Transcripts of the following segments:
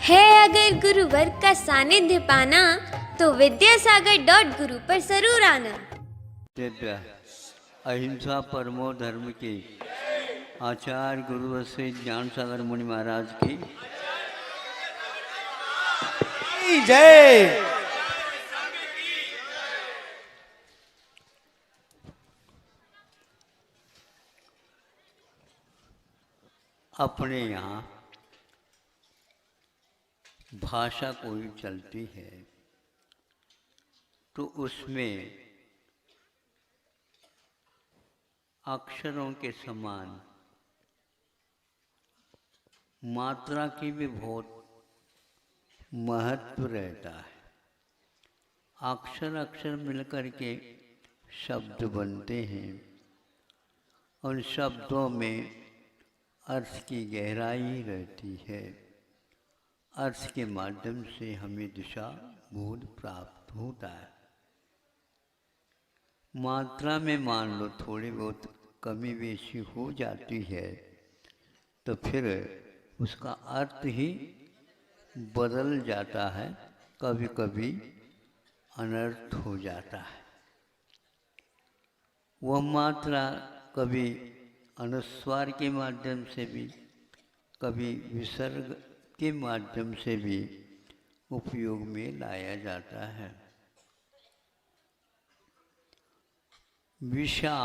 है अगर गुरुवर का सानिध्य पाना तो विद्यासागर.गुरु पर जरूर आना। अहिंसा परमो धर्म की आचार्य गुरु वशिष्ठ ज्ञान सागर मुनि महाराज की जय। अपने यहाँ भाषा कोई चलती है तो उसमें अक्षरों के समान मात्रा की भी बहुत महत्व रहता है। अक्षर अक्षर मिलकर के शब्द बनते हैं। उन शब्दों में अर्थ की गहराई रहती है। अर्थ के माध्यम से हमें दिशा बोध प्राप्त होता है। मात्रा में मान लो थोड़ी बहुत कमी बेशी हो जाती है तो फिर उसका अर्थ ही बदल जाता है, कभी कभी अनर्थ हो जाता है। वह मात्रा कभी अनुस्वार के माध्यम से भी, कभी विसर्ग के माध्यम से भी उपयोग में लाया जाता है। विषा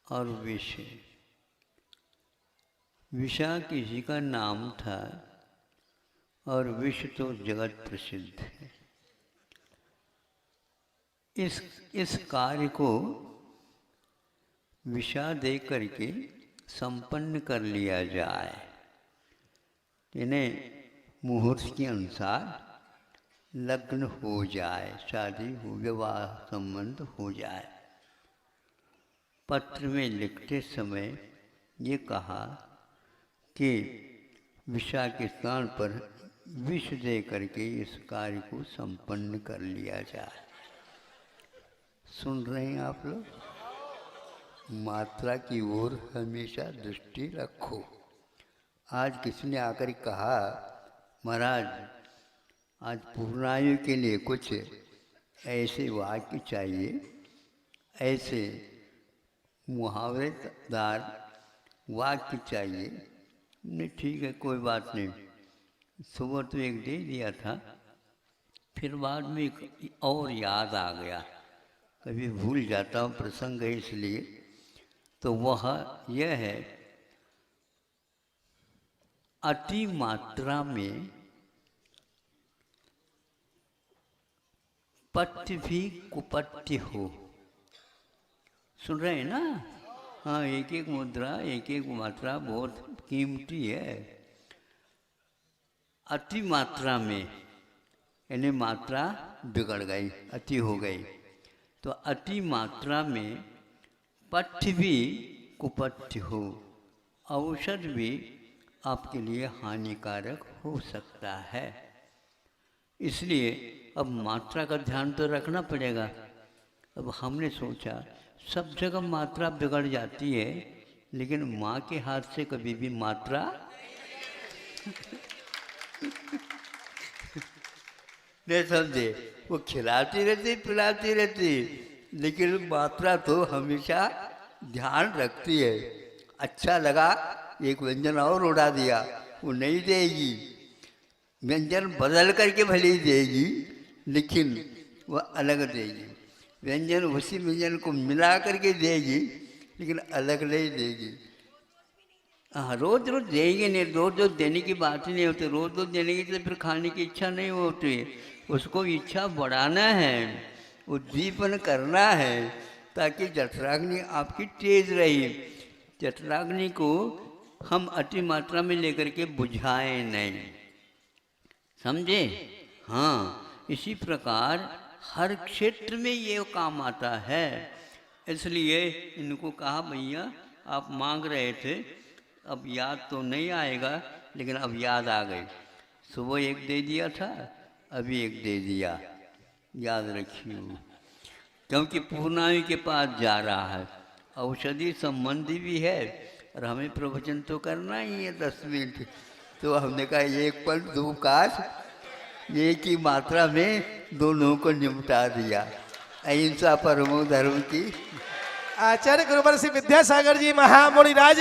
और विषय, विषा किसी का नाम था और विश्व तो जगत प्रसिद्ध है। इस कार्य को विषा दे करके संपन्न कर लिया जाए, इन्हें मुहूर्त के अनुसार लग्न हो जाए, शादी हो, विवाह संबंध हो जाए। पत्र में लिखते समय ये कहा कि विषा के स्थान पर विष दे करके इस कार्य को संपन्न कर लिया जाए। सुन रहे हैं आप लोग? मात्रा की ओर हमेशा दृष्टि रखो। आज किसी ने आकर कहा, महाराज आज पूर्णायु के लिए कुछ ऐसे वाक्य चाहिए, ऐसे मुहावरेदार वाक्य चाहिए। नहीं ठीक है, कोई बात नहीं। सुबह तो एक दे दिया था, फिर बाद में एक और याद आ गया। कभी भूल जाता हूँ, प्रसंग है इसलिए। तो वह यह है, अति मात्रा में पथ्य भी कुपथ्य हो। सुन रहे हैं ना? हाँ, एक एक मुद्रा, एक एक मात्रा बहुत कीमती है। अति मात्रा में यानी मात्रा बिगड़ गई, अति हो गई। तो अति मात्रा में पथ्य भी कुपथ्य हो, औषध भी आपके लिए हानिकारक हो सकता है। इसलिए अब मात्रा का ध्यान तो रखना पड़ेगा। अब हमने सोचा सब जगह मात्रा बिगड़ जाती है, लेकिन माँ के हाथ से कभी भी मात्रा नहीं समझे। वो खिलाती रहती, पिलाती रहती, लेकिन मात्रा तो हमेशा ध्यान रखती है। अच्छा लगा, एक व्यंजन और उड़ा दिया, वो नहीं देगी। व्यंजन बदल करके भले ही देगी, लेकिन वह अलग देगी। व्यंजन उसी व्यंजन को मिला करके देगी, लेकिन अलग नहीं देगी। हाँ, रोज रोज देगी नहीं, रोज रोज देने की बात ही नहीं होती। रोज रोज देने की तो फिर खाने की इच्छा नहीं होती। उसको इच्छा बढ़ाना है, उद्दीपन करना है, ताकि जठराग्नि आपकी तेज रहे। जठराग्नि को हम अति मात्रा में लेकर के बुझाएं नहीं, समझे? हाँ, इसी प्रकार हर क्षेत्र में ये काम आता है। इसलिए इनको कहा, भैया आप मांग रहे थे, अब याद तो नहीं आएगा, लेकिन अब याद आ गई। सुबह एक दे दिया था, अभी एक दे दिया, याद रखिए। क्योंकि पूर्णायु के पास जा रहा है, औषधि संबंधी भी है, और हमें प्रवचन तो करना ही है 10 मिनट। तो हमने कहा एक पल दो काश, एक ही मात्रा में दोनों को निपटा दिया। अहिंसा परमो धर्म की। आचार्य गुरुवर श्री विद्यासागर जी महामुनि राज